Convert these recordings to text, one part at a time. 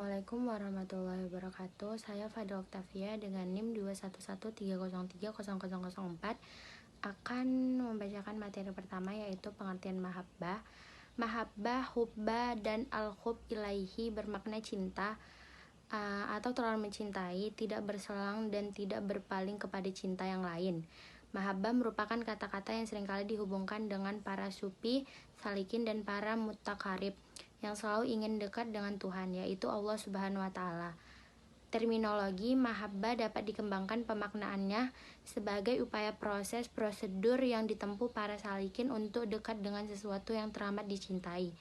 Assalamualaikum warahmatullahi wabarakatuh. Saya Fadil Oktavia dengan NIM 211303004 akan membacakan materi pertama, yaitu pengertian mahabbah. Mahabbah, hubba, dan al-hub ilaihi bermakna cinta atau terlalu mencintai, tidak berselang dan tidak berpaling kepada cinta yang lain. Mahabbah merupakan kata-kata yang seringkali dihubungkan dengan para sufi, salikin, dan para mutakarib yang selalu ingin dekat dengan Tuhan, yaitu Allah Subhanahu wa Ta'ala. Terminologi mahabbah dapat dikembangkan pemaknaannya sebagai upaya proses prosedur yang ditempuh para salikin untuk dekat dengan sesuatu yang teramat dicintai,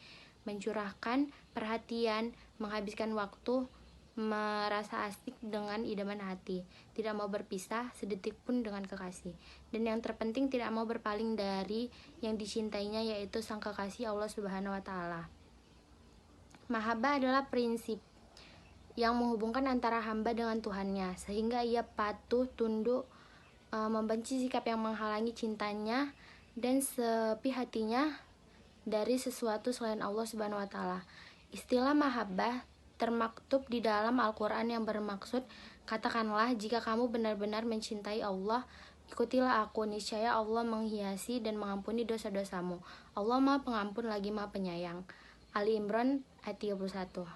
mencurahkan perhatian, menghabiskan waktu, merasa asik dengan idaman hati, tidak mau berpisah sedetik pun dengan kekasih, dan yang terpenting tidak mau berpaling dari yang dicintainya, yaitu sang kekasih Allah Subhanahu wa Ta'ala. Mahabbah adalah prinsip yang menghubungkan antara hamba dengan Tuhannya, sehingga ia patuh, tunduk, membenci sikap yang menghalangi cintanya dan sepi hatinya dari sesuatu selain Allah Subhanahu wa Ta'ala. Istilah mahabbah termaktub di dalam Al-Quran yang bermaksud, katakanlah, jika kamu benar-benar mencintai Allah, ikutilah aku, niscaya Allah menghiasi dan mengampuni dosa-dosamu. Allah Maha Pengampun lagi Maha Penyayang. Ali Imran ayat 31.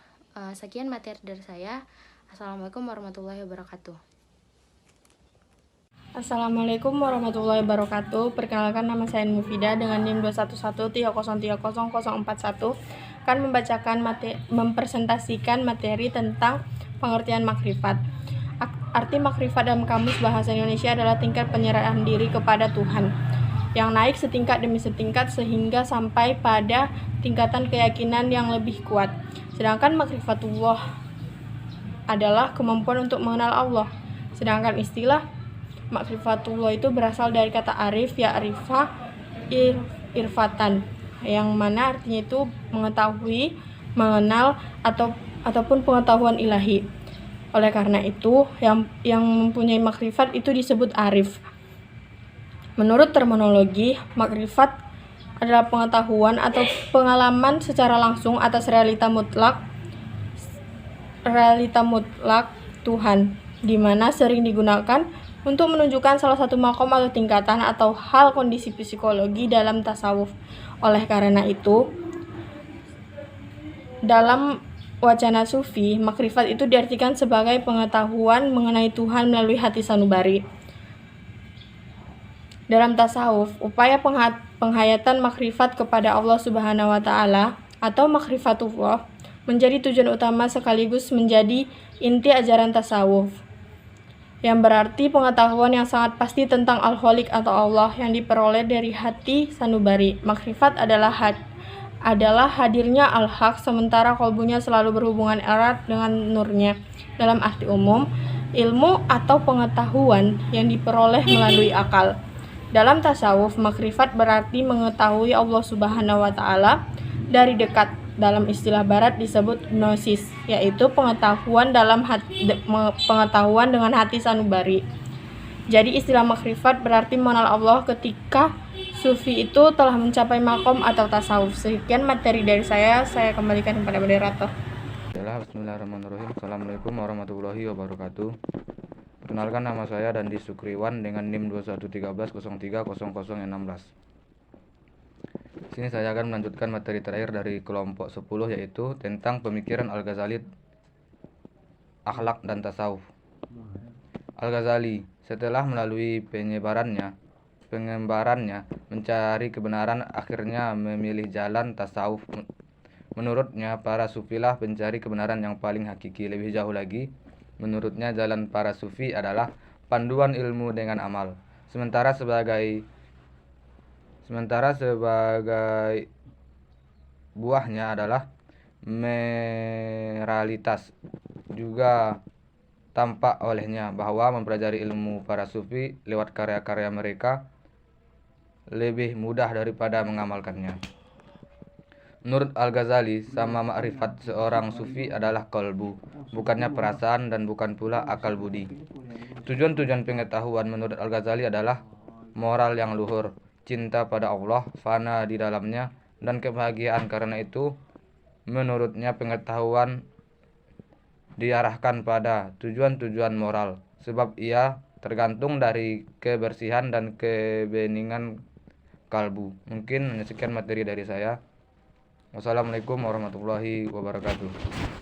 Sekian materi dari saya. Assalamualaikum warahmatullahi wabarakatuh. Assalamualaikum warahmatullahi wabarakatuh. Perkenalkan, nama saya Mufidah dengan NIM 21130304041 akan mempresentasikan materi tentang pengertian makrifat. Arti makrifat dalam Kamus Bahasa Indonesia adalah tingkat penyerahan diri kepada Tuhan yang naik setingkat demi setingkat sehingga sampai pada tingkatan keyakinan yang lebih kuat. Sedangkan makrifatullah adalah kemampuan untuk mengenal Allah. Sedangkan istilah makrifatullah itu berasal dari kata arif, ya'rifa, irfatan, yang mana artinya itu mengetahui, mengenal, ataupun pengetahuan ilahi. Oleh karena itu, yang mempunyai makrifat itu disebut arif. Menurut terminologi, makrifat adalah pengetahuan atau pengalaman secara langsung atas realita mutlak Tuhan, di mana sering digunakan untuk menunjukkan salah satu makom atau tingkatan atau hal kondisi psikologi dalam tasawuf. Oleh karena itu, dalam wacana sufi, makrifat itu diartikan sebagai pengetahuan mengenai Tuhan melalui hati sanubari. Dalam tasawuf, upaya penghayatan makrifat kepada Allah Subhanahu wa Ta'ala atau makrifatullah menjadi tujuan utama sekaligus menjadi inti ajaran tasawuf, yang berarti pengetahuan yang sangat pasti tentang Al-Khaliq atau Allah yang diperoleh dari hati sanubari. Makrifat adalah hadirnya Al-Haq sementara kolbunya selalu berhubungan erat dengan nurnya. Dalam arti umum, ilmu atau pengetahuan yang diperoleh melalui akal. Dalam tasawuf, makrifat berarti mengetahui Allah Subhanahu wa Ta'ala dari dekat. Dalam istilah barat disebut gnosis, yaitu pengetahuan dengan hati sanubari. Jadi istilah makrifat berarti mengenal Allah ketika sufi itu telah mencapai makom atau tasawuf. Sekian materi dari saya kembalikan kepada moderator. Bismillahirrahmanirrahim. Assalamualaikum warahmatullahi wabarakatuh. Perkenalkan, nama saya Dandi Sukriwan dengan NIM 213030016. Sini saya akan melanjutkan materi terakhir dari kelompok 10, yaitu tentang pemikiran Al-Ghazali, akhlak dan tasawuf. Al-Ghazali setelah melalui pengembarannya mencari kebenaran, akhirnya memilih jalan tasawuf. Menurutnya, para sufilah pencari kebenaran yang paling hakiki. Lebih jauh lagi, menurutnya jalan para sufi adalah panduan ilmu dengan amal. Sementara sebagai buahnya adalah moralitas. Juga tampak olehnya bahwa mempelajari ilmu para sufi lewat karya-karya mereka lebih mudah daripada mengamalkannya. Menurut Al-Ghazali, sama makrifat seorang sufi adalah qalbu, bukannya perasaan dan bukan pula akal budi. Tujuan pengetahuan menurut Al-Ghazali adalah moral yang luhur, cinta pada Allah, fana di dalamnya, dan kebahagiaan. Karena itu, menurutnya pengetahuan diarahkan pada tujuan-tujuan moral, sebab ia tergantung dari kebersihan dan kebeningan kalbu. Mungkin sekian materi dari saya. Wassalamualaikum warahmatullahi wabarakatuh.